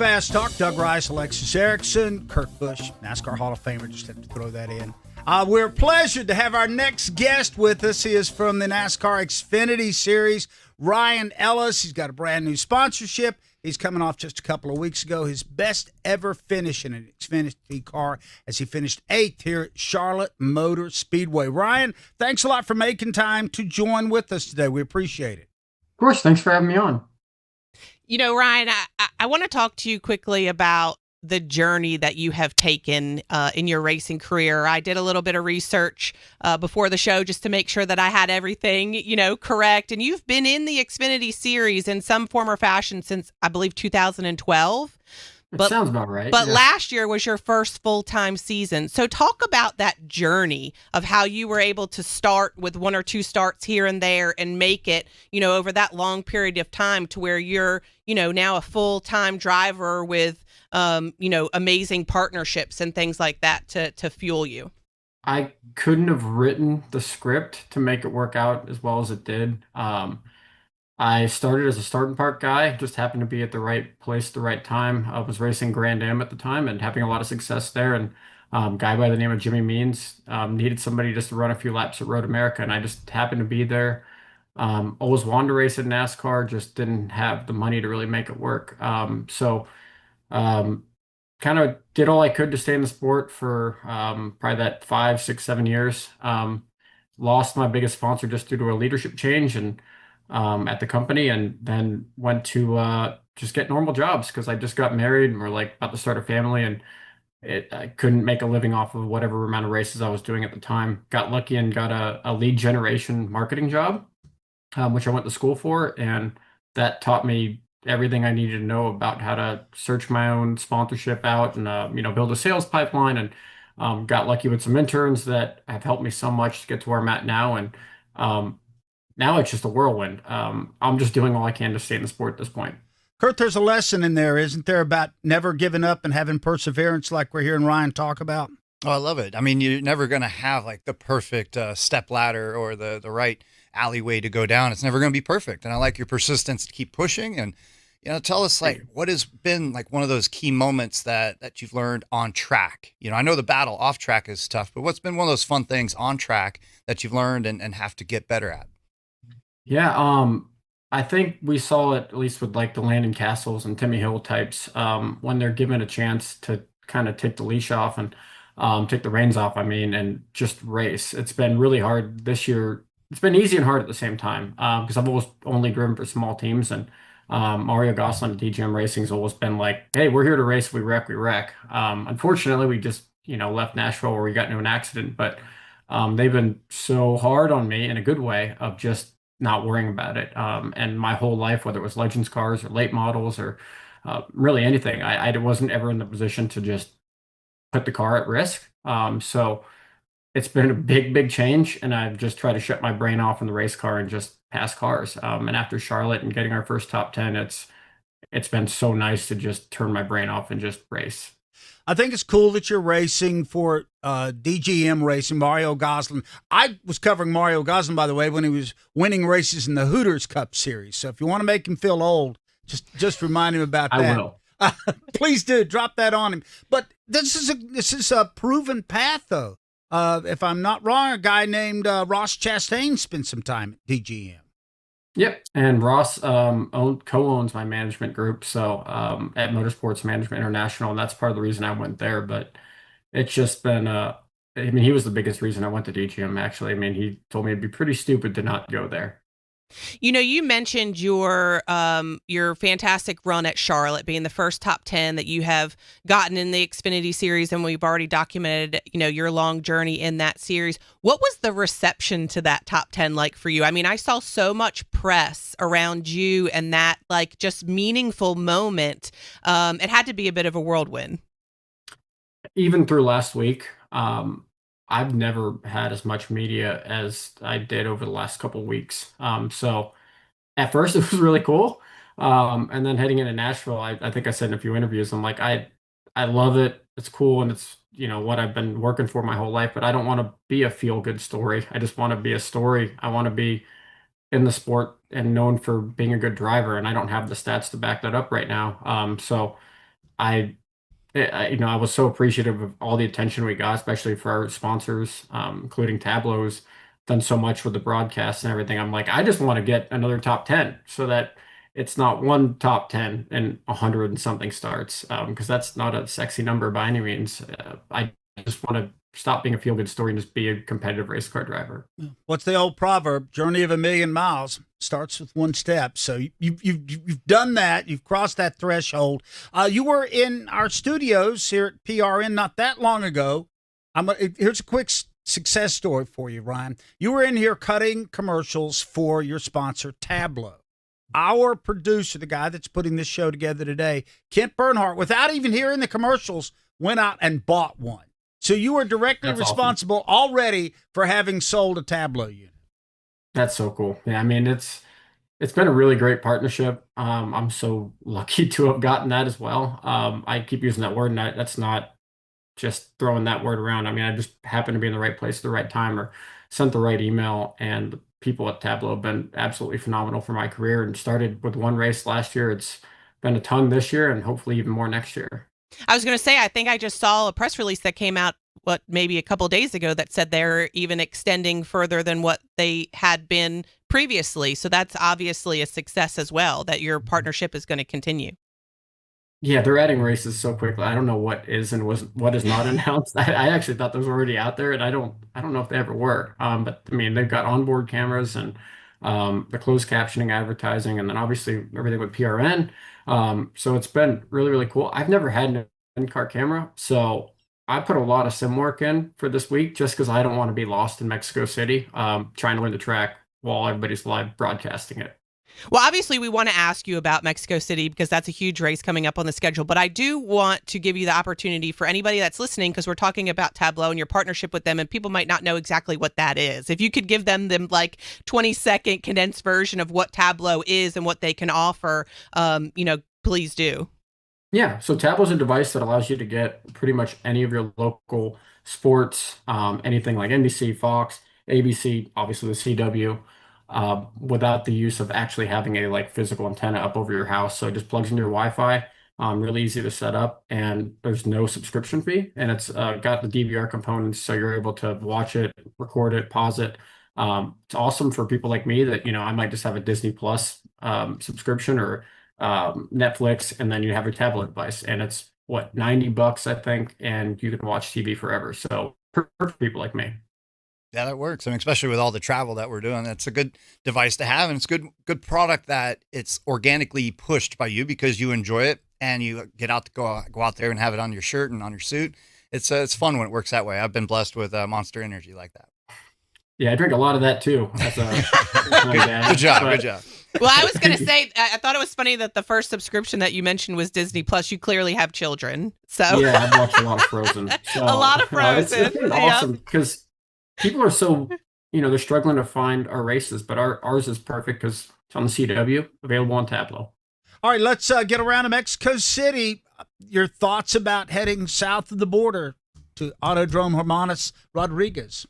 Fast Talk. Doug Rice, Alexis Erickson, Kurt Busch, NASCAR Hall of Famer. Just had to throw that in. We're pleasured to have our next guest with us. He is from the NASCAR Xfinity Series, Ryan Ellis. He's got a brand new sponsorship. He's coming off just a couple of weeks ago his best ever finish in an Xfinity car as he finished 8th here at Charlotte Motor Speedway. Ryan, thanks a lot for making time to join with us today. We appreciate it. Of course. Thanks for having me on. You know, Ryan, I want to talk to you quickly about the journey that you have taken in your racing career. I did a little bit of research before the show just to make sure that I had everything, correct. And you've been in the Xfinity Series in some form or fashion since, I believe, 2012. That sounds about right. But last year was your first full-time season. So talk about that journey of how you were able to start with one or two starts here and there and make it, over that long period of time to where you're, now a full-time driver with, amazing partnerships and things like that to fuel you. I couldn't have written the script to make it work out as well as it did. I started as a start and park guy, just happened to be at the right place at the right time. I was racing Grand Am at the time and having a lot of success there. And guy by the name of Jimmy Means needed somebody just to run a few laps at Road America, and I just happened to be there. Always wanted to race in NASCAR, just didn't have the money to really make it work. Kind of did all I could to stay in the sport for probably that 5, 6, 7 years. Lost my biggest sponsor just due to a leadership change and at the company, and then went to just get normal jobs because I just got married and we're like about to start a family, and I couldn't make a living off of whatever amount of races I was doing at the time. Got lucky and got a lead generation marketing job, which I went to school for, and that taught me everything I needed to know about how to search my own sponsorship out and build a sales pipeline, and got lucky with some interns that have helped me so much to get to where I'm at now. And now it's just a whirlwind. I'm just doing all I can to stay in the sport at this point. Kurt, there's a lesson in there, isn't there, about never giving up and having perseverance like we're hearing Ryan talk about? Oh, I love it. I mean, you're never going to have like the perfect step ladder or the right alleyway to go down. It's never going to be perfect. And I like your persistence to keep pushing. And, tell us like what has been like one of those key moments that you've learned on track. I know the battle off track is tough, but what's been one of those fun things on track that you've learned and have to get better at? Yeah, I think we saw it at least with like the Landon Castles and Timmy Hill types when they're given a chance to kind of take the leash off and take the reins off, and just race. It's been really hard this year. It's been easy and hard at the same time because I've always only driven for small teams, and Mario Gosselin at DGM Racing's always been like, hey, we're here to race. If we wreck, we wreck. Unfortunately, we just, left Nashville where we got into an accident, but they've been so hard on me in a good way of just not worrying about it. And my whole life, whether it was Legends cars or late models or really anything, I wasn't ever in the position to just put the car at risk. So it's been a big, big change. And I've just tried to shut my brain off in the race car and just pass cars. And after Charlotte and getting our first top 10, it's been so nice to just turn my brain off and just race. I think it's cool that you're racing for DGM Racing, Mario Gosselin. I was covering Mario Gosselin, by the way, when he was winning races in the Hooters Cup Series. So if you want to make him feel old, just remind him about that. I will. Please do. Drop that on him. But this is a proven path, though. If I'm not wrong, a guy named Ross Chastain spent some time at DGM. Yep, and Ross co-owns my management group, so at Motorsports Management International, and that's part of the reason I went there. But it's just been, he was the biggest reason I went to DGM, actually. He told me it'd be pretty stupid to not go there. You mentioned your fantastic run at Charlotte being the first top 10 that you have gotten in the Xfinity Series, and we've already documented, your long journey in that series. What was the reception to that top 10 like for you? I saw so much press around you and that like just meaningful moment. It had to be a bit of a whirlwind. Even through last week, I've never had as much media as I did over the last couple of weeks. So at first it was really cool. And then heading into Nashville, I think I said in a few interviews, I'm like, I love it. It's cool. And it's, what I've been working for my whole life, but I don't want to be a feel good story. I just want to be a story. I want to be in the sport and known for being a good driver. And I don't have the stats to back that up right now. So I was so appreciative of all the attention we got, especially for our sponsors, including Tableau's done so much with the broadcast and everything. I'm like, I just want to get another top 10 so that it's not one top 10 and 100 and something starts, because that's not a sexy number by any means. I just want to stop being a feel-good story and just be a competitive race car driver. What's the old proverb? Journey of a million miles starts with one step. So you've done that. You've crossed that threshold. You were in our studios here at PRN not that long ago. Here's a quick success story for you, Ryan. You were in here cutting commercials for your sponsor, Tableau. Our producer, the guy that's putting this show together today, Kent Bernhardt, without even hearing the commercials, went out and bought one. So you are directly That's responsible already for having sold a Tableau unit. That's so cool. Yeah, I mean, it's been a really great partnership. I'm so lucky to have gotten that as well. I keep using that word, and that's not just throwing that word around. I mean, I just happened to be in the right place at the right time or sent the right email, and the people at Tableau have been absolutely phenomenal for my career, and started with one race last year. It's been a ton this year and hopefully even more next year. I was going to say, I think I just saw a press release that came out, maybe a couple of days ago that said they're even extending further than what they had been previously. So that's obviously a success as well, that your partnership is going to continue. Yeah, they're adding races so quickly. I don't know what is and what is not announced. I actually thought those were already out there, and I don't know if they ever were. But I mean, they've got onboard cameras and the closed captioning advertising, and then obviously everything with PRN. So it's been really, really cool. I've never had an in-car camera, so I put a lot of sim work in for this week just because I don't want to be lost in Mexico City, trying to learn the track while everybody's live broadcasting it. Well, obviously, we want to ask you about Mexico City because that's a huge race coming up on the schedule. But I do want to give you the opportunity for anybody that's listening, because we're talking about Tableau and your partnership with them, and people might not know exactly what that is. If you could give them like 20-second condensed version of what Tableau is and what they can offer, please do. Yeah, so Tableau's a device that allows you to get pretty much any of your local sports, anything like NBC, Fox, ABC, obviously the CW, without the use of actually having a like physical antenna up over your house. So it just plugs into your Wi-Fi, really easy to set up, and there's no subscription fee. And it's got the DVR components, so you're able to watch it, record it, pause it. It's awesome for people like me that, I might just have a Disney Plus subscription or Netflix, and then you have your tablet device, and it's what, $90, I think, and you can watch TV forever. So perfect for people like me. Yeah, that works. I mean, especially with all the travel that we're doing, that's a good device to have, and it's good product that it's organically pushed by you because you enjoy it and you get out to go out there and have it on your shirt and on your suit. It's fun when it works that way. I've been blessed with Monster Energy like that. Yeah, I drink a lot of that too. That's good job. Good job. Well, I was going to say, I thought it was funny that the first subscription that you mentioned was Disney Plus. You clearly have children, so yeah, I've watched a lot of Frozen. So, a lot of Frozen. It's been awesome because people are so, they're struggling to find our races, but ours is perfect because it's on the CW, available on Tableau. All right, let's get around to Mexico City. Your thoughts about heading south of the border to Autodrome Hermanos Rodriguez?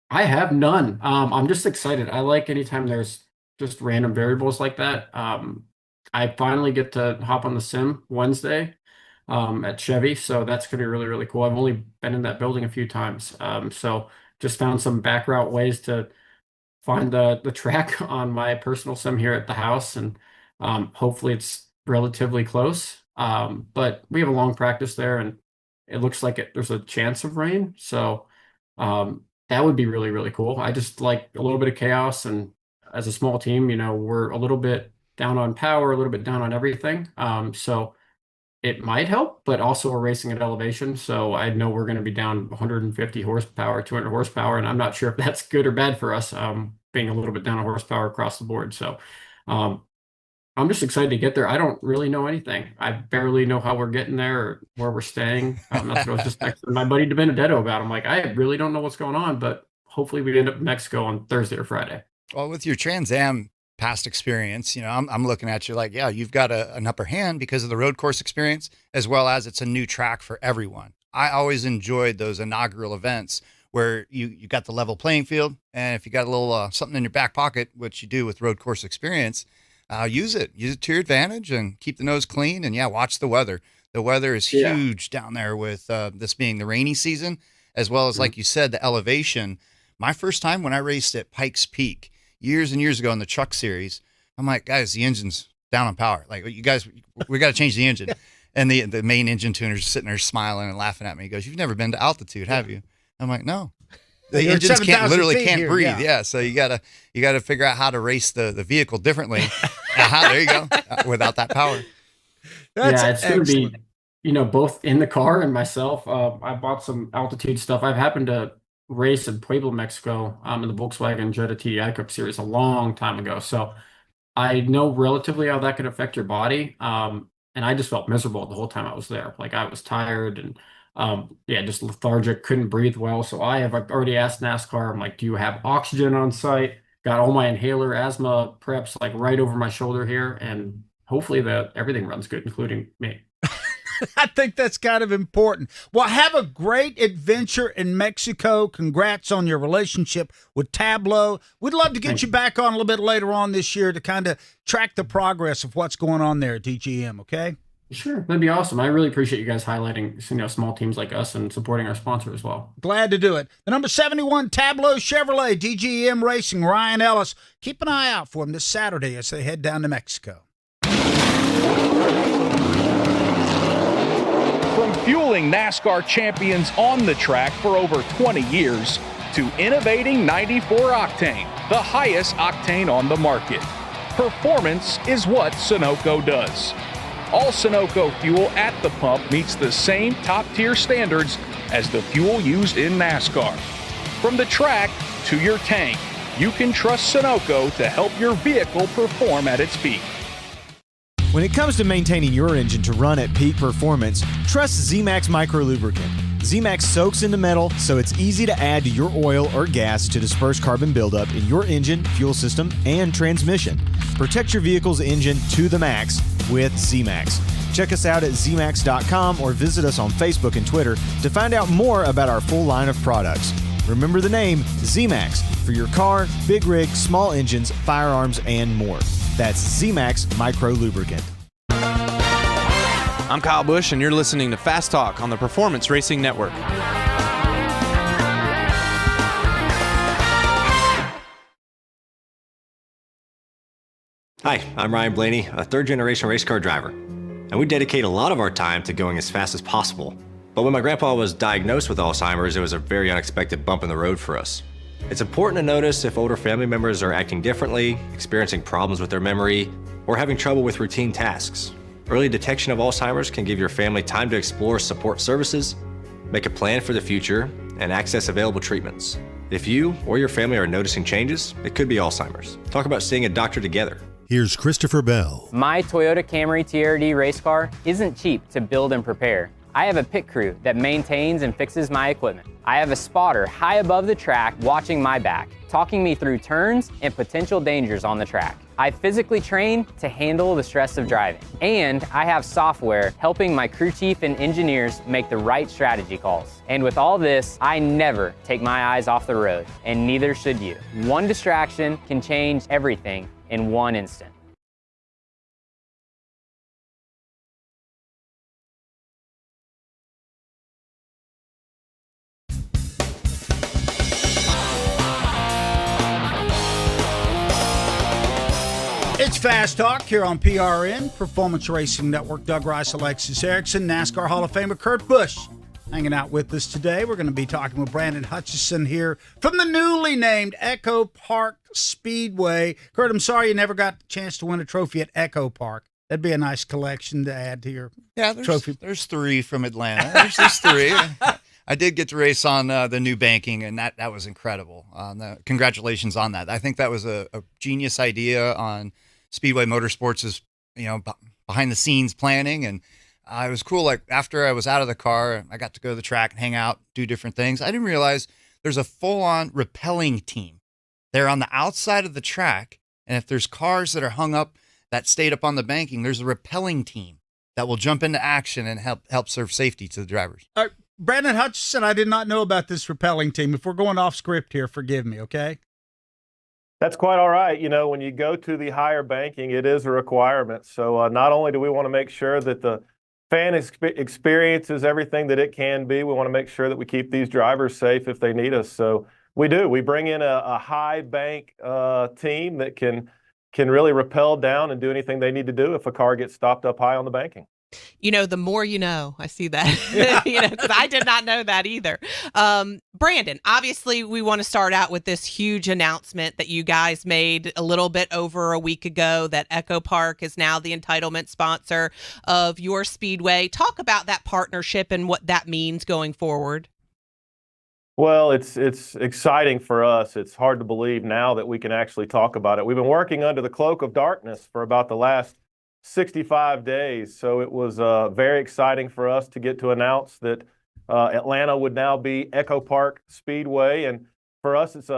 I have none. I'm just excited. I like anytime there's just random variables like that. I finally get to hop on the sim Wednesday at Chevy, so that's going to be really, really cool. I've only been in that building a few times, so just found some back route ways to find the track on my personal sim here at the house, and hopefully it's relatively close. But we have a long practice there, and it looks like there's a chance of rain, so that would be really, really cool. I just like a little bit of chaos, and as a small team, we're a little bit down on power, a little bit down on everything. So it might help, but also we're racing at elevation. So I know we're going to be down 150 horsepower, 200 horsepower, and I'm not sure if that's good or bad for us, being a little bit down on horsepower across the board. So I'm just excited to get there. I don't really know anything. I barely know how we're getting there or where we're staying. That's what I was just texting my buddy DiBenedetto about. I'm like, I really don't know what's going on, but hopefully we end up in Mexico on Thursday or Friday. Well, with your Trans Am past experience, I'm looking at you like, yeah, you've got an upper hand because of the road course experience, as well as it's a new track for everyone. I always enjoyed those inaugural events where you got the level playing field, and if you got a little something in your back pocket, which you do with road course experience, use it to your advantage and keep the nose clean, and watch the weather. The weather is huge down there with this being the rainy season, as well as, like you said, the elevation. My first time when I raced at Pikes Peak years and years ago in the truck series, I'm like, guys, the engine's down on power. Like, you guys, we got to change the engine. And the main engine tuner's sitting there smiling and laughing at me. He goes, "You've never been to altitude, have you?" I'm like, "No." The engines can't breathe. Yeah. So you gotta figure out how to race the vehicle differently. There you go. Without that power. It's going to be, both in the car and myself. I bought some altitude stuff. I've happened to race in Puebla, Mexico, in the Volkswagen Jetta TDI Cup series a long time ago. So I know relatively how that can affect your body. And I just felt miserable the whole time I was there. Like, I was tired and just lethargic, couldn't breathe well. So I've already asked NASCAR, I'm like, do you have oxygen on site? Got all my inhaler asthma preps like right over my shoulder here. And hopefully everything runs good, including me. I think that's kind of important. Well, have a great adventure in Mexico. Congrats on your relationship with Tableau. We'd love to get you back on a little bit later on this year to kind of track the progress of what's going on there at DGM, okay? Sure, that'd be awesome. I really appreciate you guys highlighting, small teams like us and supporting our sponsor as well. Glad to do it. The number 71 Tableau Chevrolet DGM Racing, Ryan Ellis. Keep an eye out for him this Saturday as they head down to Mexico. From fueling NASCAR champions on the track for over 20 years to innovating 94 octane, the highest octane on the market. Performance is what Sunoco does. All Sunoco fuel at the pump meets the same top-tier standards as the fuel used in NASCAR. From the track to your tank, you can trust Sunoco to help your vehicle perform at its peak. When it comes to maintaining your engine to run at peak performance, trust Z-Max Micro Lubricant. Z-Max soaks into metal, so it's easy to add to your oil or gas to disperse carbon buildup in your engine, fuel system, and transmission. Protect your vehicle's engine to the max with Z-Max. Check us out at zmax.com or visit us on Facebook and Twitter to find out more about our full line of products. Remember the name Z-Max for your car, big rig, small engines, firearms, and more. That's Z-Max Micro Lubricant. I'm Kyle Busch, and you're listening to Fast Talk on the Performance Racing Network. Hi, I'm Ryan Blaney, a third-generation race car driver, and we dedicate a lot of our time to going as fast as possible. But when my grandpa was diagnosed with Alzheimer's, it was a very unexpected bump in the road for us. It's important to notice if older family members are acting differently, experiencing problems with their memory, or having trouble with routine tasks. Early detection of Alzheimer's can give your family time to explore support services, make a plan for the future, and access available treatments. If you or your family are noticing changes, it could be Alzheimer's. Talk about seeing a doctor together. Here's Christopher Bell. My Toyota Camry TRD race car isn't cheap to build and prepare. I have a pit crew that maintains and fixes my equipment. I have a spotter high above the track watching my back, talking me through turns and potential dangers on the track. I physically train to handle the stress of driving. And I have software helping my crew chief and engineers make the right strategy calls. And with all this, I never take my eyes off the road, and neither should you. One distraction can change everything in one instant. It's Fast Talk here on PRN, Performance Racing Network. Doug Rice, Alexis Erickson, NASCAR Hall of Famer Kurt Busch hanging out with us today. We're going to be talking with Brandon Hutchison here from the newly named Echo Park Speedway. Kurt, I'm sorry you never got the chance to win a trophy at Echo Park. That'd be a nice collection to add to your trophy. There's three from Atlanta. There's three. I did get to race on the new banking, and that was incredible. Congratulations on that. I think that was a genius idea on Speedway Motorsports' behind the scenes planning, and it was cool. Like, after I was out of the car, I got to go to the track and hang out, do different things. I didn't realize there's a full-on rappelling team. They're on the outside of the track, and if there's cars that are hung up that stayed up on the banking, there's a rappelling team that will jump into action and help serve safety to the drivers. Brandon Hutchison, I did not know about this rappelling team. If we're going off script here, forgive me, okay? That's quite all right. When you go to the higher banking, it is a requirement. So not only do we want to make sure that the experience is everything that it can be. We want to make sure that we keep these drivers safe if they need us. So we do. We bring in a high bank team that can really rappel down and do anything they need to do if a car gets stopped up high on the banking. The more you know. I see that, because I did not know that either. Brandon, obviously, we want to start out with this huge announcement that you guys made a little bit over a week ago that Echo Park is now the entitlement sponsor of your speedway. Talk about that partnership and what that means going forward. Well, it's exciting for us. It's hard to believe now that we can actually talk about it. We've been working under the cloak of darkness for about the last 65 days. So it was very exciting for us to get to announce that Atlanta would now be Echo Park Speedway. And for us, it's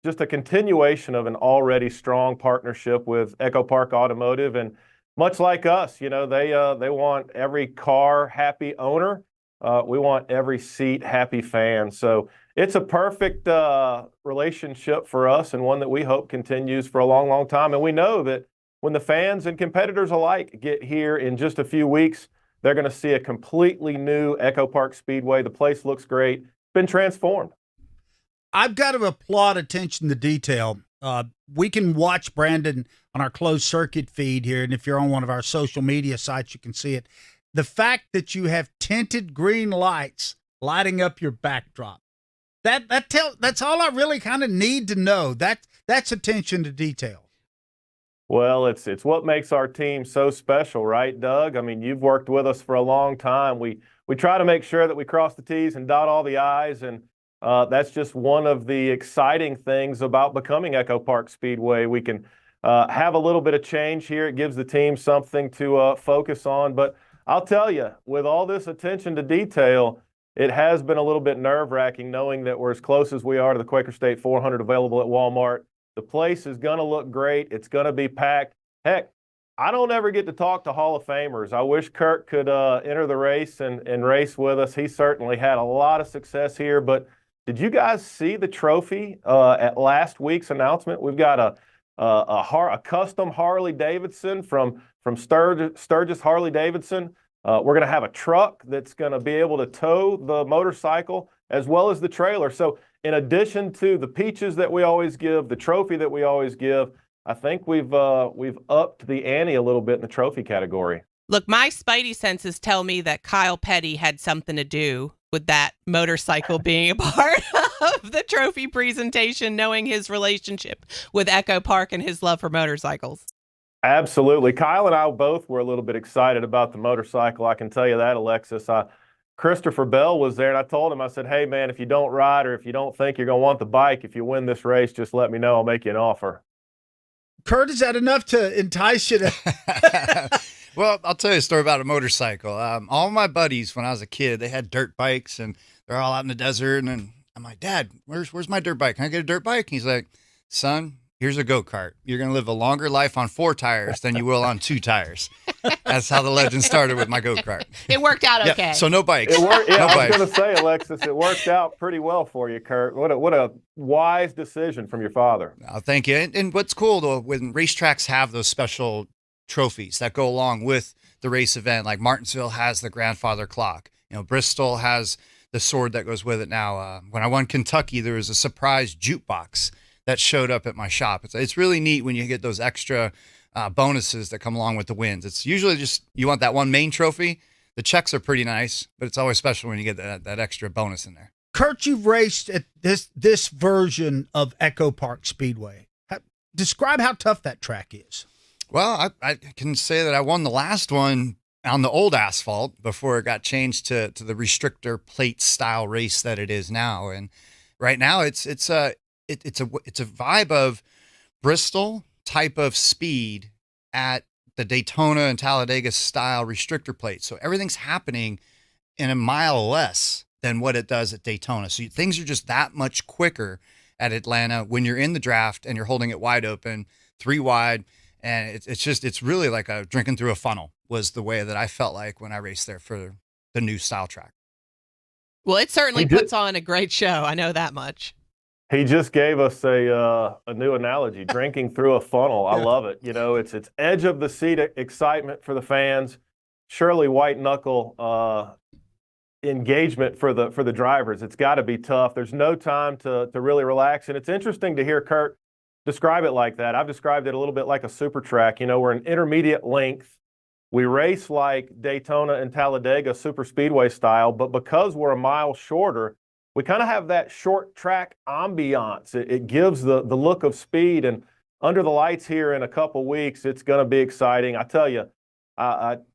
just a continuation of an already strong partnership with Echo Park Automotive. And much like us, they want every car happy owner. We want every seat happy fan. So it's a perfect relationship for us, and one that we hope continues for a long, long time. And we know that when the fans and competitors alike get here in just a few weeks, they're going to see a completely new Echo Park Speedway. The place looks great. It's been transformed. I've got to applaud attention to detail. We can watch Brandon on our closed circuit feed here, and if you're on one of our social media sites, you can see it. The fact that you have tinted green lights lighting up your backdrop, that's all I really kind of need to know. That's attention to detail. Well, it's what makes our team so special, right, Doug? I mean, you've worked with us for a long time. We try to make sure that we cross the T's and dot all the I's, and that's just one of the exciting things about becoming Echo Park Speedway. We can have a little bit of change here. It gives the team something to focus on. But I'll tell you, with all this attention to detail, it has been a little bit nerve-wracking knowing that we're as close as we are to the Quaker State 400 available at Walmart. The place is going to look great. It's going to be packed. Heck, I don't ever get to talk to Hall of Famers. I wish Kurt could enter the race and race with us. He certainly had a lot of success here. But did you guys see the trophy at last week's announcement? We've got a custom Harley Davidson from Sturgis Harley Davidson. We're going to have a truck that's going to be able to tow the motorcycle as well as the trailer. So in addition to the peaches that we always give, the trophy that we always give, I think we've upped the ante a little bit in the trophy category. Look, my spidey senses tell me that Kyle Petty had something to do with that motorcycle being a part of the trophy presentation, knowing his relationship with Echo Park and his love for motorcycles. Absolutely. Kyle and I both were a little bit excited about the motorcycle. I can tell you that, Alexis. Christopher Bell was there, and I told him, I said, hey, man, if you don't ride or if you don't think you're going to want the bike, if you win this race, just let me know. I'll make you an offer. Kurt, is that enough to entice you to? Well, I'll tell you a story about a motorcycle. All my buddies, when I was a kid, they had dirt bikes, and they're all out in the desert. And then I'm like, Dad, where's my dirt bike? Can I get a dirt bike? And he's like, son, here's a go-kart. You're going to live a longer life on 4 tires than you will on 2 tires. That's how the legend started with my go-kart. It worked out okay. Yeah, so no bikes. It worked, no I bikes. was going to say, Alexis, it worked out pretty well for you, Kurt. What a wise decision from your father. Oh, thank you. And what's cool, though, when racetracks have those special trophies that go along with the race event, like Martinsville has the grandfather clock. Bristol has the sword that goes with it now. When I won Kentucky, there was a surprise jukebox that showed up at my shop. It's really neat when you get those extra bonuses that come along with the wins. It's usually just you want that one main trophy. The checks are pretty nice, but it's always special when you get that extra bonus in there. Kurt, you've raced at this version of Echo Park Speedway. Describe how tough that track is. Well, I can say that I won the last one on the old asphalt before it got changed to the restrictor plate style race that it is now. And right now it's a vibe of Bristol type of speed at the Daytona and Talladega style restrictor plate. So everything's happening in a mile less than what it does at Daytona. So things are just that much quicker at Atlanta when you're in the draft and you're holding it wide open, 3 wide. And it's really like a drinking through a funnel was the way that I felt like when I raced there for the new style track. Well, it certainly puts on a great show. I know that much. He just gave us a new analogy, drinking through a funnel. I love it. It's edge of the seat excitement for the fans, surely white knuckle engagement for the drivers. It's got to be tough. There's no time to really relax. And it's interesting to hear Kurt describe it like that. I've described it a little bit like a super track. You know, we're an intermediate length. We race like Daytona and Talladega super speedway style, but because we're a mile shorter, we kind of have that short track ambiance. It gives the look of speed, and under the lights here in a couple weeks, it's going to be exciting. I tell you,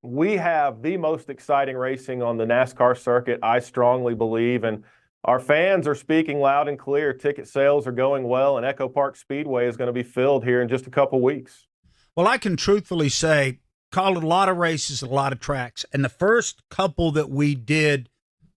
we have the most exciting racing on the NASCAR circuit, I strongly believe, and our fans are speaking loud and clear. Ticket sales are going well, and Echo Park Speedway is going to be filled here in just a couple weeks. Well, I can truthfully say, called a lot of races, a lot of tracks, and the first couple that we did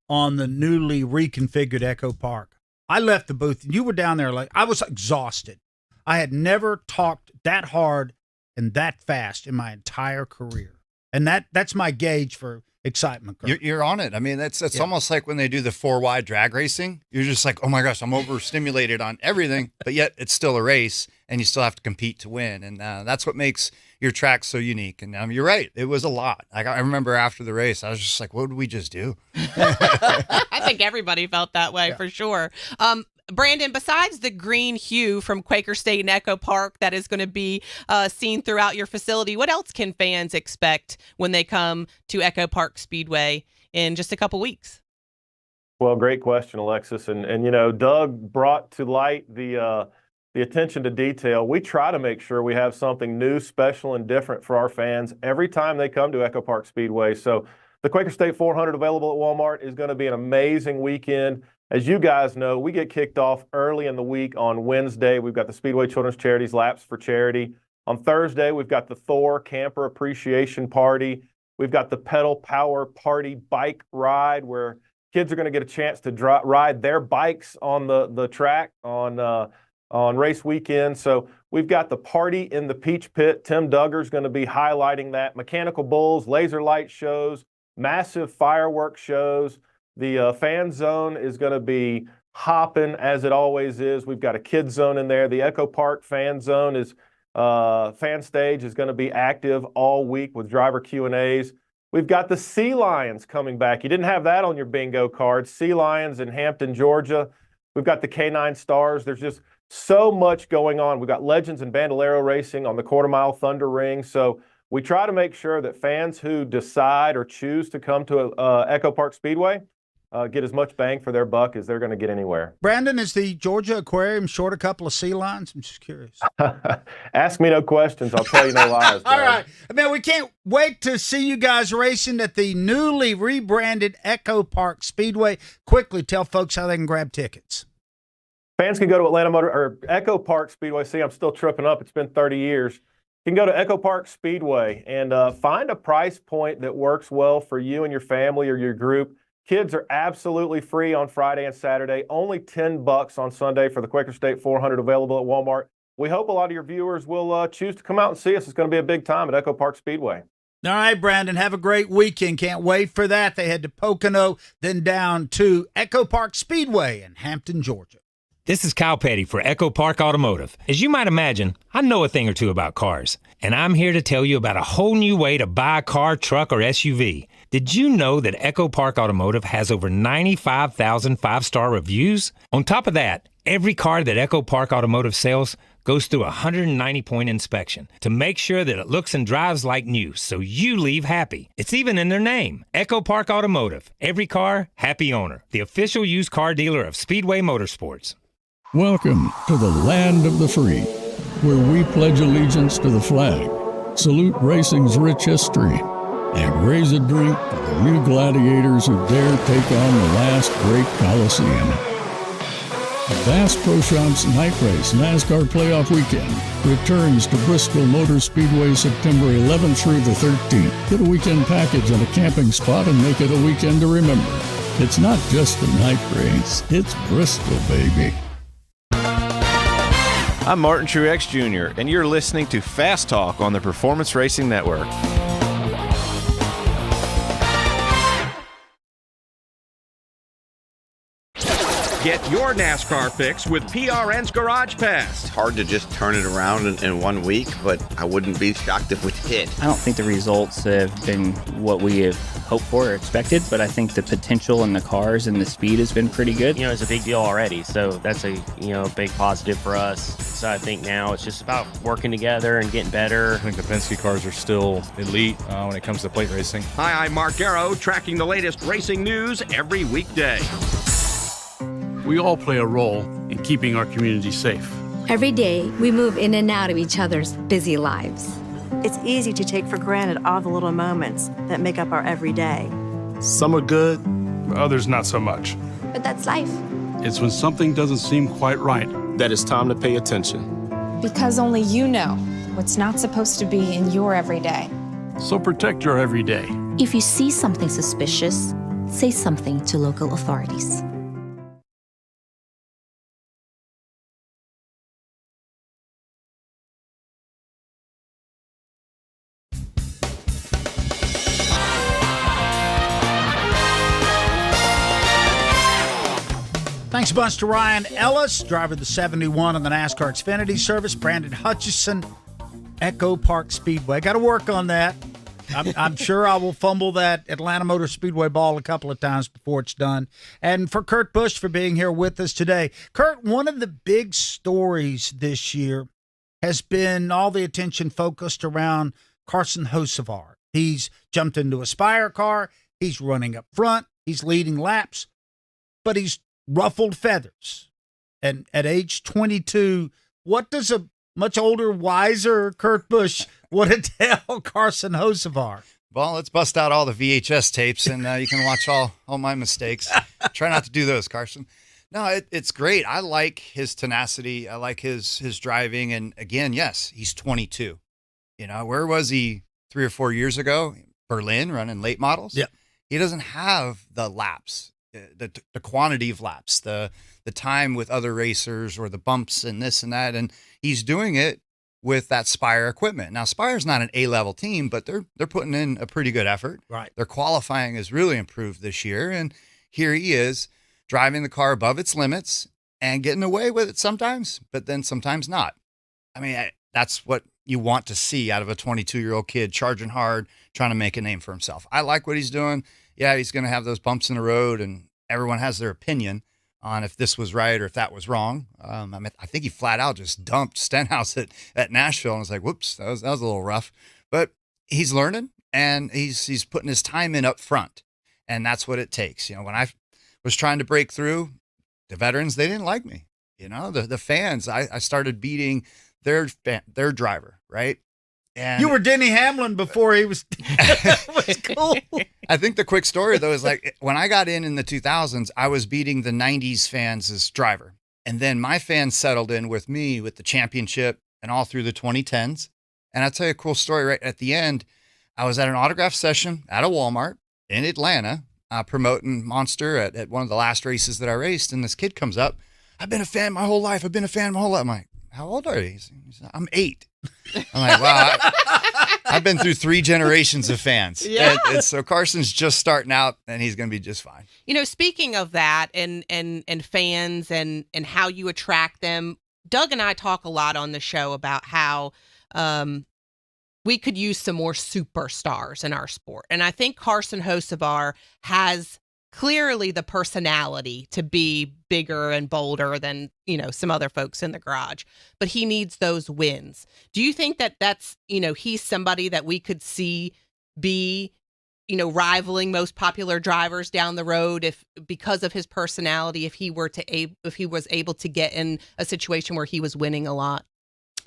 on the newly reconfigured Echo Park, I left the booth, and you were down there like I was exhausted. I had never talked that hard and that fast in my entire career, and that's my gauge for excitement. You're on it. I mean, that's almost like when they do the 4 wide drag racing. You're just like, oh my gosh, I'm overstimulated on everything, but yet it's still a race, and you still have to compete to win, and that's what makes your track so unique. And you're right, it was a lot. I remember after the race, I was just like, what did we just do? I think everybody felt that way for sure. Brandon, besides the green hue from Quaker State and Echo Park that is going to be seen throughout your facility, what else can fans expect when they come to Echo Park Speedway in just a couple weeks? Well, great question, Alexis. And you know, Doug brought to light the attention to detail. We try to make sure we have something new, special, and different for our fans every time they come to Echo Park Speedway. So the Quaker State 400 available at Walmart is going to be an amazing weekend. As you guys know, we get kicked off early in the week on Wednesday. We've got the Speedway Children's Charities Laps for Charity. On Thursday, we've got the Thor Camper Appreciation Party. We've got the Pedal Power Party Bike Ride, where kids are going to get a chance to ride their bikes on the track on race weekend. So we've got the Party in the Peach Pit. Tim Duggar's going to be highlighting that. Mechanical bulls, laser light shows, massive fireworks shows. The fan zone is going to be hopping as it always is. We've got a kids zone in there. The Echo Park fan zone is fan stage is going to be active all week with driver Q&As. We've got the Sea Lions coming back. You didn't have that on your bingo card. Sea Lions in Hampton, Georgia. We've got the K9 Stars. There's just so much going on. We've got Legends and Bandolero racing on the Quarter Mile Thunder Ring. So we try to make sure that fans who decide or choose to come to Echo Park Speedway get as much bang for their buck as they're going to get anywhere. Brandon, is the Georgia Aquarium short a couple of sea lions? I'm just curious. Ask me no questions. I'll tell you no lies. All right. Man, we can't wait to see you guys racing at the newly rebranded Echo Park Speedway. Quickly tell folks how they can grab tickets. Fans can go to Atlanta Motor or Echo Park Speedway. See, I'm still tripping up. It's been 30 years. You can go to Echo Park Speedway and find a price point that works well for you and your family or your group. Kids are absolutely free on Friday and Saturday, only $10 on Sunday for the Quaker State 400 available at Walmart. We hope a lot of your viewers will choose to come out and see us. It's going to be a big time at Echo Park Speedway. All right, Brandon, have a great weekend. Can't wait for that. They head to Pocono, then down to Echo Park Speedway in Hampton, Georgia. This is Kyle Petty for Echo Park Automotive. As you might imagine, I know a thing or two about cars, and I'm here to tell you about a whole new way to buy a car, truck, or SUV. Did you know that Echo Park Automotive has over 95,000 five-star reviews? On top of that, every car that Echo Park Automotive sells goes through a 190-point inspection to make sure that it looks and drives like new, so you leave happy. It's even in their name, Echo Park Automotive. Every car, happy owner. The official used car dealer of Speedway Motorsports. Welcome to the land of the free, where we pledge allegiance to the flag, salute racing's rich history, and raise a drink for the new gladiators who dare take on the last great Coliseum. Bass Pro Shops Night Race NASCAR Playoff Weekend returns to Bristol Motor Speedway September 11th through the 13th. Get a weekend package and a camping spot and make it a weekend to remember. It's not just a night race, it's Bristol, baby. I'm Martin Truex Jr., and you're listening to Fast Talk on the Performance Racing Network. Get your NASCAR fix with PRN's Garage Pass. It's hard to just turn it around in 1 week, but I wouldn't be shocked if we did. I don't think the results have been what we have hoped for or expected, but I think the potential in the cars and the speed has been pretty good. It's a big deal already, so that's a big positive for us. So I think now it's just about working together and getting better. I think the Penske cars are still elite when it comes to plate racing. Hi, I'm Mark Garrow, tracking the latest racing news every weekday. We all play a role in keeping our community safe. Every day, we move in and out of each other's busy lives. It's easy to take for granted all the little moments that make up our everyday. Some are good, others not so much. But that's life. It's when something doesn't seem quite right that it's time to pay attention. Because only you know what's not supposed to be in your everyday. So protect your everyday. If you see something suspicious, say something to local authorities. Thanks a bunch to Ryan Ellis, driver of the 71 on the NASCAR Xfinity Service. Brandon Hutchison, Echo Park Speedway. Got to work on that. I'm sure I will fumble that Atlanta Motor Speedway ball a couple of times before it's done. And for Kurt Busch for being here with us today. Kurt, one of the big stories this year has been all the attention focused around Carson Hocevar. He's jumped into a Spire car. He's running up front. He's leading laps. But he's ruffled feathers. And at age 22, what does a much older, wiser Kurt Busch want to tell Carson Hocevar? Well, let's bust out all the VHS tapes and you can watch all my mistakes. Try not to do those, Carson. No, it's great. I like his tenacity. I like his driving. And again, yes, he's 22. Where was he 3 or 4 years ago? Berlin, running late models. Yeah. He doesn't have the laps. The quantity of laps, the time with other racers or the bumps and this and that. And he's doing it with that Spire equipment. Now, Spire's not an A-level team, but they're putting in a pretty good effort. Right. Their qualifying has really improved this year. And here he is driving the car above its limits and getting away with it sometimes, but then sometimes not. I mean, that's what you want to see out of a 22-year-old kid charging hard, trying to make a name for himself. I like what he's doing. Yeah, he's going to have those bumps in the road, and everyone has their opinion on if this was right or if that was wrong. I think he flat out just dumped Stenhouse at Nashville, and I was like, whoops, that was a little rough. But he's learning, and he's putting his time in up front, and that's what it takes. When I was trying to break through, the veterans, they didn't like me. The fans, I started beating their driver, right? And you were Denny Hamlin before he was, was cool. I think the quick story, though, is like when I got in the 2000s, I was beating the 90s fans as driver. And then my fans settled in with me with the championship and all through the 2010s. And I'll tell you a cool story right at the end. I was at an autograph session at a Walmart in Atlanta promoting Monster at one of the last races that I raced. And this kid comes up. I've been a fan my whole life. I'm like, how old are you? He said, I'm 8. I'm like, wow, I've been through 3 generations of fans. Yeah. And so Carson's just starting out, and he's going to be just fine. Speaking of that and fans and how you attract them, Doug and I talk a lot on the show about how we could use some more superstars in our sport. And I think Carson Hocevar has clearly the personality to be bigger and bolder than, some other folks in the garage, but he needs those wins. Do you think that that's, he's somebody that we could see be, rivaling most popular drivers down the road because of his personality, if he was able to get in a situation where he was winning a lot?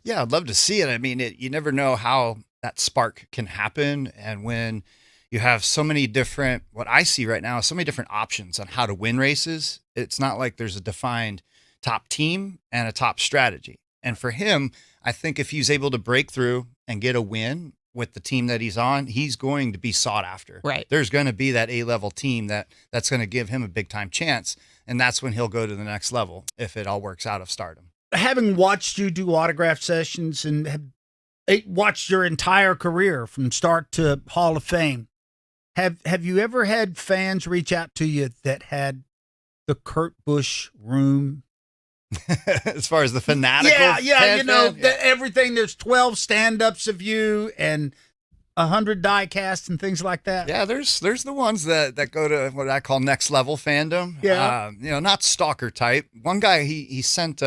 Yeah, I'd love to see it. I mean, you never know how that spark can happen. And when you have so many different, what I see right now is so many different options on how to win races. It's not like there's a defined top team and a top strategy. And for him, I think if he's able to break through and get a win with the team that he's on, he's going to be sought after. Right. There's going to be that A-level team that's going to give him a big time chance. And that's when he'll go to the next level if it all works out of stardom. Having watched you do autograph sessions and have watched your entire career from start to Hall of Fame, have you ever had fans reach out to you that had the Kurt Busch room? As far as the fanatical, everything. There's 12 stand-ups of you and 100 die casts and things like that. Yeah, there's the ones that go to what I call next level fandom. Yeah, not stalker type. One guy he sent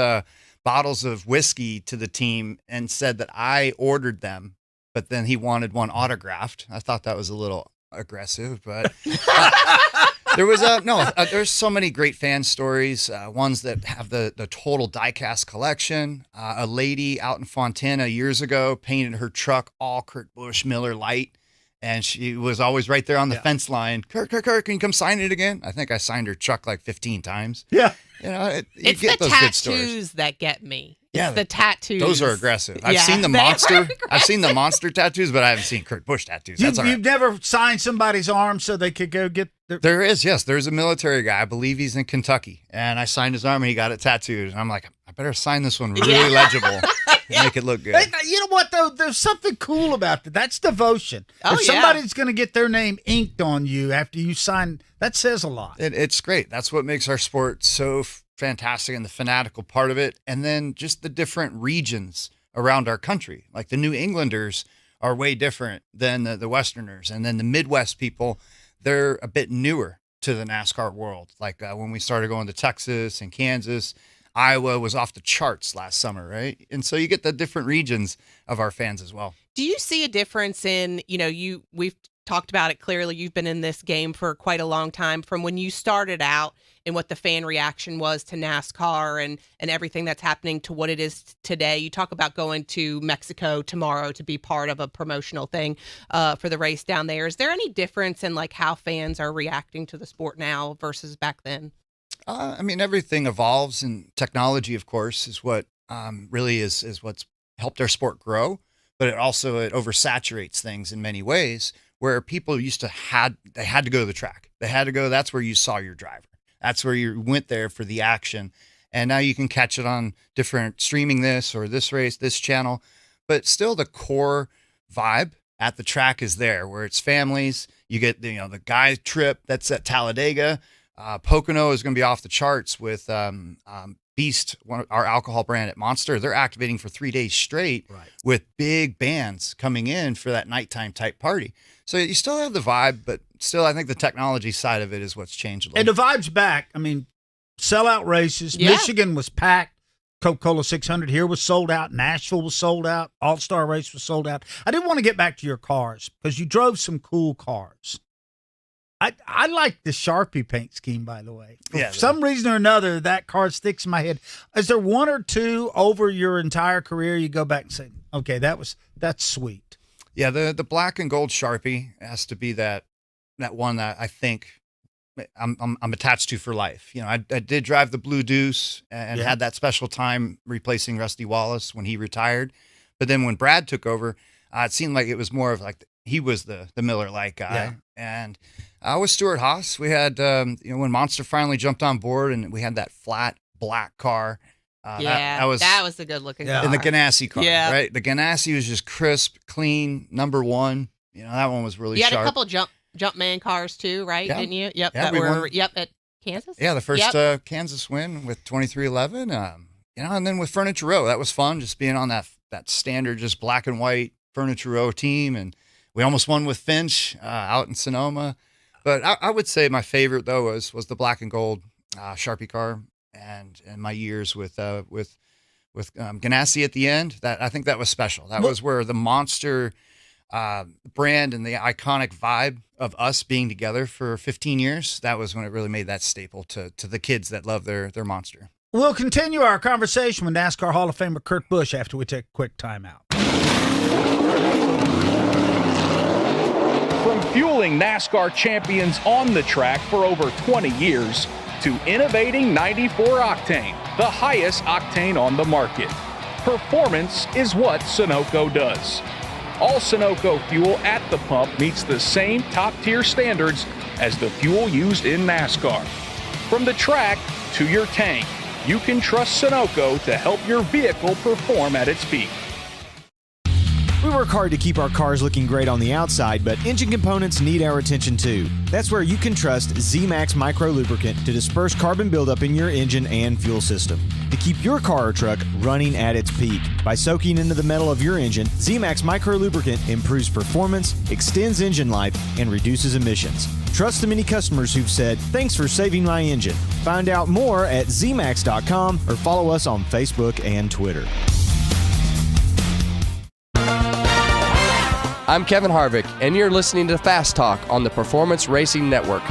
bottles of whiskey to the team and said that I ordered them, but then he wanted one autographed. I thought that was a little aggressive, but. There was there's so many great fan stories, ones that have the total diecast collection. A lady out in Fontana years ago painted her truck all Kurt Busch Miller Lite, and she was always right there on the fence line. Kurt, can you come sign it again? I think I signed her truck like 15 times. Yeah. It's the tattoos that get me. It's the tattoos. Those are aggressive. I've seen the monster. I've seen the monster tattoos, but I haven't seen Kurt Busch tattoos. That's all right. You've never signed somebody's arm so they could go get their... There is, yes. There's a military guy. I believe he's in Kentucky. And I signed his arm and he got it tattooed. And I'm like, I better sign this one really legible and make it look good. You know what, though? There's something cool about that. That's devotion. Oh, if somebody's going to get their name inked on you after you sign, that says a lot. It's great. That's what makes our sport so fantastic, and the fanatical part of it. And then just the different regions around our country. Like the New Englanders are way different than the Westerners. And then the Midwest people, they're a bit newer to the NASCAR world. Like when we started going to Texas and Kansas, Iowa was off the charts last summer, right? And so you get the different regions of our fans as well. Do you see a difference in, we've talked about it clearly, you've been in this game for quite a long time, from when you started out and what the fan reaction was to NASCAR and everything that's happening to what it is today. You talk about going to Mexico tomorrow to be part of a promotional thing for the race down there. Is there any difference in like how fans are reacting to the sport now versus back then? Everything evolves, and technology, of course, is what really is what's helped our sport grow. But it oversaturates things in many ways, where people used to had to go to the track. They had to go. That's where you saw your driver. That's where you went there for the action. And now you can catch it on different streaming this or this race, this channel. But still the core vibe at the track is there, where it's families. You get the guy trip that's at Talladega. Pocono is going to be off the charts with Beast, our alcohol brand at Monster. They're activating for 3 days straight with big bands coming in for that nighttime type party. So you still have the vibe, but still I think the technology side of it is what's changed a little. And the vibe's back. Sellout races. Yeah. Michigan was packed. Coca-Cola 600 here was sold out. Nashville was sold out. All-Star Race was sold out. I did want to get back to your cars because you drove some cool cars. I like the Sharpie paint scheme, by the way. For some reason or another, that car sticks in my head. Is there one or two over your entire career you go back and say, okay, that's sweet? Yeah, the black and gold Sharpie has to be that one that I think I'm attached to for life. I did drive the Blue Deuce and had that special time replacing Rusty Wallace when he retired. But then when Brad took over, it seemed like it was more of like he was the Miller Lite guy. Yeah. And I was Stuart Haas. We had, when Monster finally jumped on board and we had that flat black car. That was a good looking car. And the Ganassi car, right? The Ganassi was just crisp, clean, number one. That one was really sharp. You had a couple Jumpman cars too, right? Yeah. Didn't you? Yep. Yeah, at Kansas. Yeah, the first Kansas win with 2311. And then with Furniture Row, that was fun, just being on that standard, just black and white Furniture Row team. And we almost won with Finch out in Sonoma. But I would say my favorite though was the black and gold Sharpie car, and my years with Ganassi at the end. I think that was special. That was where the Monster brand and the iconic vibe of us being together for 15 years. That was when it really made that staple to the kids that love their Monster. We'll continue our conversation with NASCAR Hall of Famer Kurt Busch after we take a quick timeout. From fueling NASCAR champions on the track for over 20 years to innovating 94 octane, the highest octane on the market. Performance is what Sunoco does. All Sunoco fuel at the pump meets the same top-tier standards as the fuel used in NASCAR. From the track to your tank, you can trust Sunoco to help your vehicle perform at its peak. We work hard to keep our cars looking great on the outside, but engine components need our attention too. That's where you can trust Z-Max Micro Lubricant to disperse carbon buildup in your engine and fuel system to keep your car or truck running at its peak. By soaking into the metal of your engine, Z-Max Micro Lubricant improves performance, extends engine life, and reduces emissions. Trust the many customers who've said, "Thanks for saving my engine." Find out more at zmax.com or follow us on Facebook and Twitter. I'm Kevin Harvick, and you're listening to Fast Talk on the Performance Racing Network.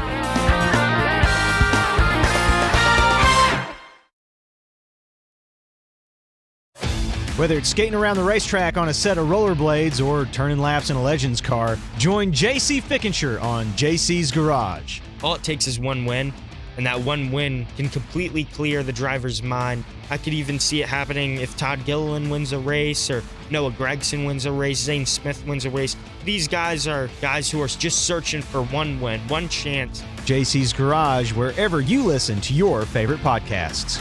Whether it's skating around the racetrack on a set of rollerblades or turning laps in a Legends car, join JC Fickenshire on JC's Garage. All it takes is one win, and that one win can completely clear the driver's mind. I could even see it happening if Todd Gilliland wins a race or Noah Gragson wins a race, Zane Smith wins a race. These guys are guys who are just searching for one win, one chance. JC's Garage, wherever you listen to your favorite podcasts.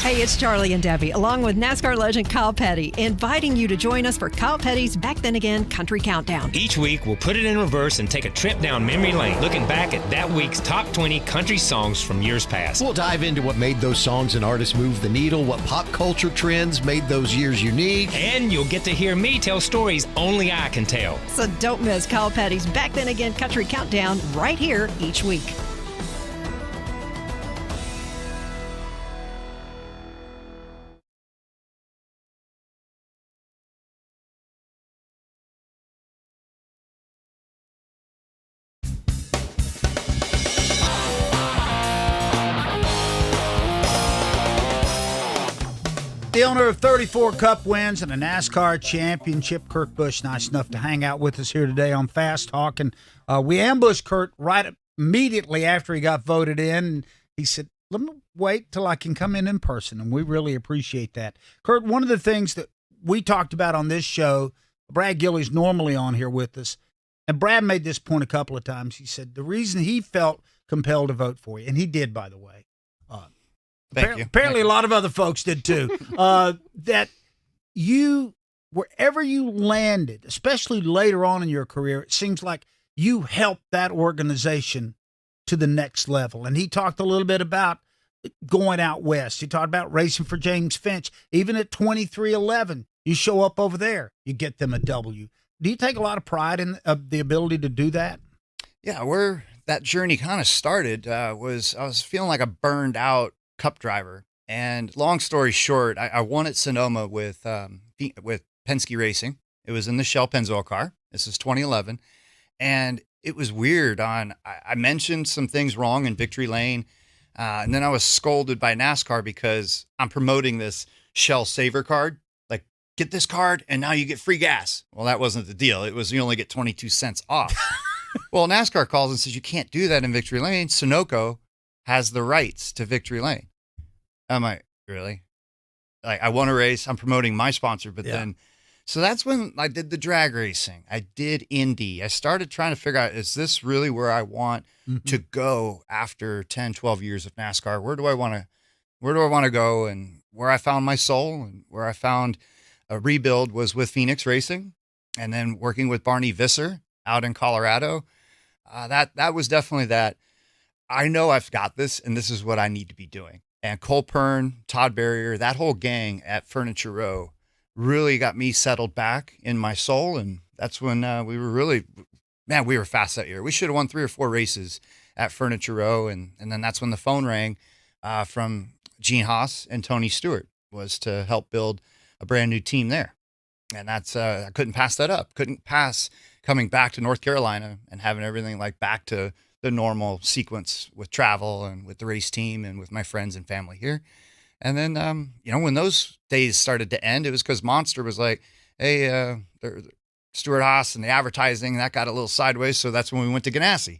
Hey, it's Charlie and Debbie, along with NASCAR legend Kyle Petty, inviting you to join us for Kyle Petty's Back Then Again Country Countdown. Each week, we'll put it in reverse and take a trip down memory lane, looking back at that week's top 20 country songs from years past. We'll dive into what made those songs and artists move the needle, what pop culture trends made those years unique. And you'll get to hear me tell stories only I can tell. So don't miss Kyle Petty's Back Then Again Country Countdown right here each week. The owner of 34 Cup wins and a NASCAR championship, Kurt Busch, nice enough to hang out with us here today on Fast Talk. And we ambushed Kurt right immediately after he got voted in. He said, let me wait till I can come in person, and we really appreciate that. Kurt, one of the things that we talked about on this show, Brad Gilley's normally on here with us, and Brad made this point a couple of times. He said the reason he felt compelled to vote for you, and he did, by the way, apparently a lot of other folks did too, that you, wherever you landed, especially later on in your career, it seems like you helped that organization to the next level. And he talked a little bit about going out west. He talked about racing for James Finch. Even at 2311, you show up over there, you get them a W. Do you take a lot of pride in the ability to do that? Yeah, where that journey kind of started was I was feeling like a burned out Cup driver. And long story short, I won at Sonoma with Penske Racing. It was in the Shell Pennzoil car. This is 2011. And it was weird. I mentioned some things wrong in Victory Lane. And then I was scolded by NASCAR because I'm promoting this Shell Saver card. Like, get this card and now you get free gas. Well, that wasn't the deal. It was you only get 22 cents off. Well, NASCAR calls and says, you can't do that in Victory Lane. Sunoco has the rights to Victory Lane. I'm like, really? Like, I won a race. I'm promoting my sponsor, but then, so that's when I did the drag racing. I did Indy. I started trying to figure out, is this really where I want to go after 10, 12 years of NASCAR? Where do I want to go? And where I found my soul and where I found a rebuild was with Phoenix Racing, and then working with Barney Visser out in Colorado. That was definitely that. I know I've got this, and this is what I need to be doing. And Cole Pern, Todd Barrier, that whole gang at Furniture Row really got me settled back in my soul. And that's when we were really, we were fast that year. We should have won 3 or 4 races at Furniture Row. And then that's when the phone rang from Gene Haas and Tony Stewart, was to help build a brand new team there. And that's, I couldn't pass that up. Couldn't pass coming back to North Carolina and having everything like back to the normal sequence with travel and with the race team and with my friends and family here. And then, when those days started to end, it was because Monster was like, hey, Stuart Haas and the advertising, that got a little sideways. So that's when we went to Ganassi.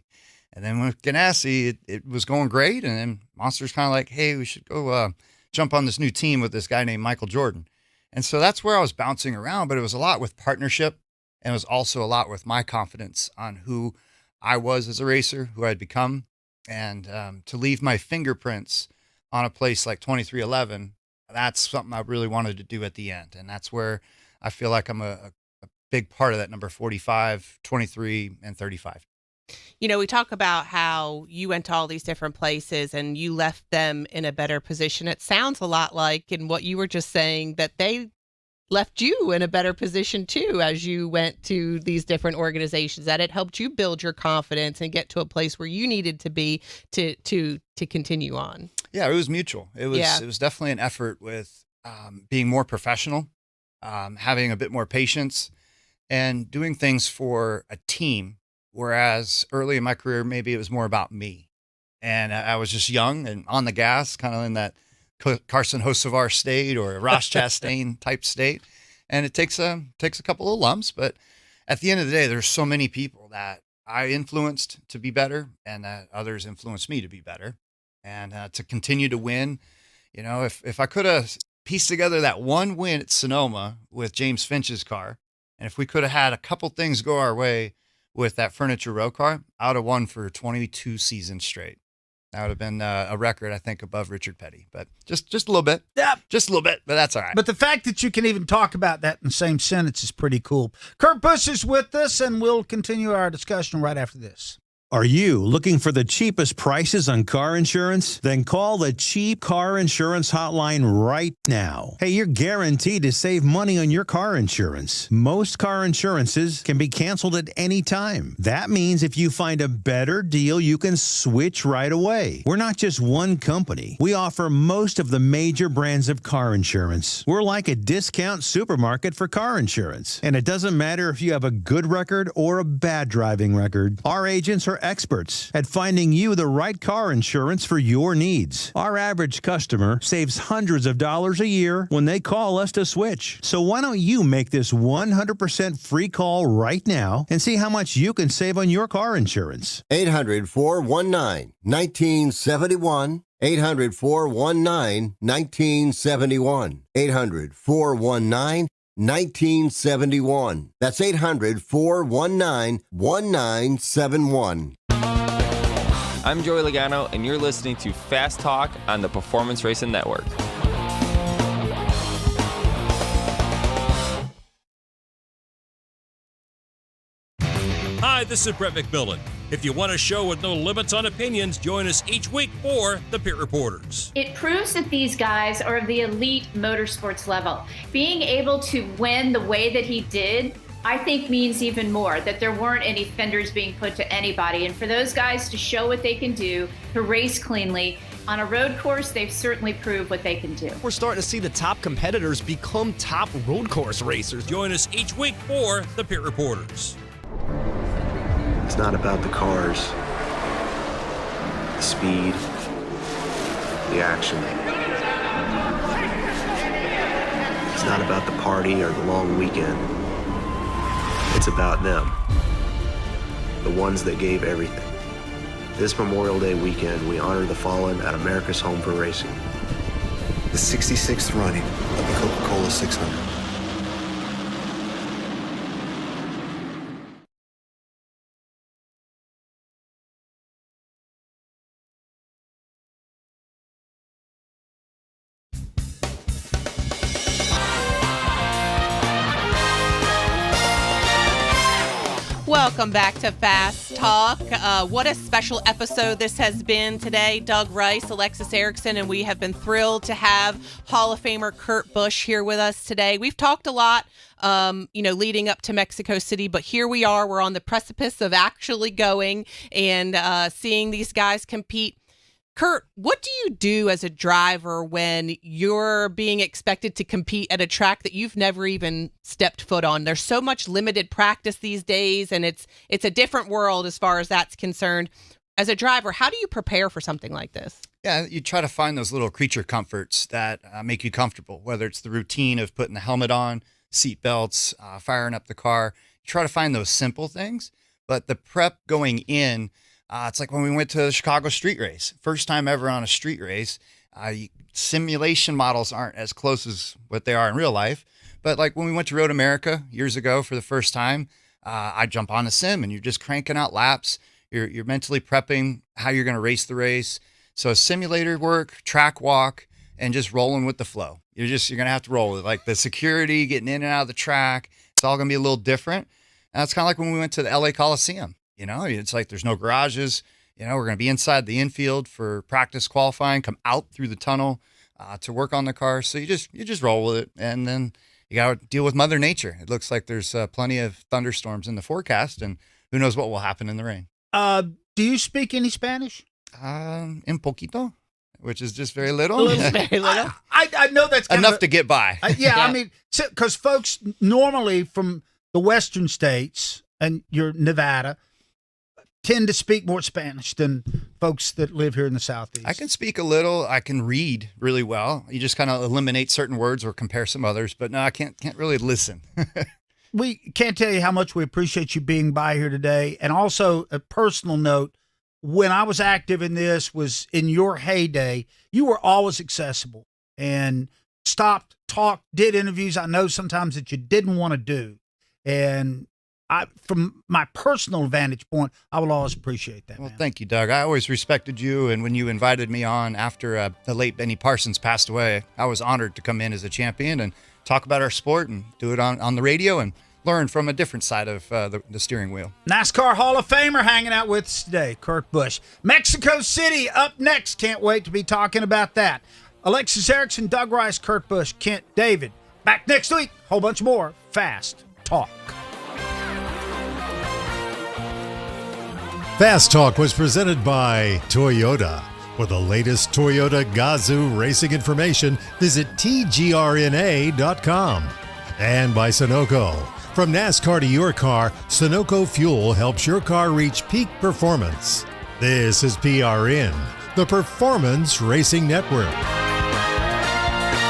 And then with Ganassi, it was going great. And then Monster's kind of like, hey, we should go jump on this new team with this guy named Michael Jordan. And so that's where I was bouncing around, but it was a lot with partnership. And it was also a lot with my confidence on who I was as a racer, who I'd become. And to leave my fingerprints on a place like 2311, that's something I really wanted to do at the end. And that's where I feel like I'm a big part of that number 45, 23, and 35. We talk about how you went to all these different places and you left them in a better position. It sounds a lot like in what you were just saying that they left you in a better position too as you went to these different organizations, that it helped you build your confidence and get to a place where you needed to be to continue on. Yeah, it was mutual. It was definitely an effort with being more professional, having a bit more patience, and doing things for a team. Whereas early in my career, maybe it was more about me. And I was just young and on the gas, kind of in that Carson Hocevar state or Ross Chastain type state. And it takes a couple of lumps. But at the end of the day, there's so many people that I influenced to be better and that others influenced me to be better. And to continue to win, if I could have pieced together that one win at Sonoma with James Finch's car, and if we could have had a couple things go our way with that Furniture Row car, I would have won for 22 seasons straight. That would have been a record, I think, above Richard Petty. But just a little bit. Yeah. Just a little bit, but that's all right. But the fact that you can even talk about that in the same sentence is pretty cool. Kurt Busch is with us, and we'll continue our discussion right after this. Are you looking for the cheapest prices on car insurance? Then call the Cheap Car Insurance Hotline right now. Hey, you're guaranteed to save money on your car insurance. Most car insurances can be canceled at any time. That means if you find a better deal, you can switch right away. We're not just one company. We offer most of the major brands of car insurance. We're like a discount supermarket for car insurance. And it doesn't matter if you have a good record or a bad driving record. Our agents are experts at finding you the right car insurance for your needs. Our average customer saves hundreds of dollars a year when they call us to switch. So why don't you make this 100% free call right now and see how much you can save on your car insurance? 800-419-1971. 800-419-1971. 800-419-1971. That's 800-419-1971. I'm Joey Logano, and you're listening to Fast Talk on the Performance Racing Network. Hi, this is Brett McMillan. If you want a show with no limits on opinions, join us each week for the Pit Reporters. It proves that these guys are of the elite motorsports level. Being able to win the way that he did, I think means even more, that there weren't any fenders being put to anybody. And for those guys to show what they can do, to race cleanly, on a road course, they've certainly proved what they can do. We're starting to see the top competitors become top road course racers. Join us each week for the Pit Reporters. It's not about the cars, the speed, the action. It's not about the party or the long weekend. It's about them, the ones that gave everything. This Memorial Day weekend, we honor the fallen at America's Home for Racing. The 66th running of the Coca-Cola 600. Welcome back to Fast Talk. What a special episode this has been today. Doug Rice, Alexis Erickson, and we have been thrilled to have Hall of Famer Kurt Busch here with us today. We've talked a lot, leading up to Mexico City, but here we are. We're on the precipice of actually going and seeing these guys compete. Kurt, what do you do as a driver when you're being expected to compete at a track that you've never even stepped foot on? There's so much limited practice these days, and it's a different world as far as that's concerned. As a driver, how do you prepare for something like this? Yeah, you try to find those little creature comforts that make you comfortable, whether it's the routine of putting the helmet on, seat belts, firing up the car. You try to find those simple things, but the prep going in, it's like when we went to the Chicago street race. First time ever on a street race. Simulation models aren't as close as what they are in real life. But like when we went to Road America years ago for the first time, I jump on the sim and you're just cranking out laps. You're mentally prepping how you're going to race the race. So simulator work, track walk, and just rolling with the flow. you're going to have to roll with it. Like the security, getting in and out of the track, it's all going to be a little different. And it's kind of like when we went to the LA Coliseum. It's like there's no garages. We're going to be inside the infield for practice qualifying, come out through the tunnel to work on the car. So you just roll with it. And then you got to deal with Mother Nature. It looks like there's plenty of thunderstorms in the forecast, and who knows what will happen in the rain. Do you speak any Spanish? En poquito, which is just very little. Very little. I know that's kind enough of to get by. I mean, because folks normally from the western states and your Nevada tend to speak more Spanish than folks that live here in the Southeast. I can speak a little. I can read really well. You just kind of eliminate certain words or compare some others, but no, I can't really listen. We can't tell you how much we appreciate you being by here today. And also a personal note, when I was active in this was in your heyday, you were always accessible and stopped, talked, did interviews. I know sometimes that you didn't want to do. And from my personal vantage point, I will always appreciate that. Well, thank you, Doug. I always respected you. And when you invited me on after the late Benny Parsons passed away, I was honored to come in as a champion and talk about our sport and do it on the radio and learn from a different side of the steering wheel. NASCAR Hall of Famer hanging out with us today, Kurt Busch. Mexico City up next. Can't wait to be talking about that. Alexis Erickson, Doug Rice, Kurt Busch, Kent David. Back next week. Whole bunch more Fast Talk. Fast Talk was presented by Toyota. For the latest Toyota Gazoo racing information, visit tgrna.com. And by Sunoco. From NASCAR to your car, Sunoco Fuel helps your car reach peak performance. This is PRN, the Performance Racing Network.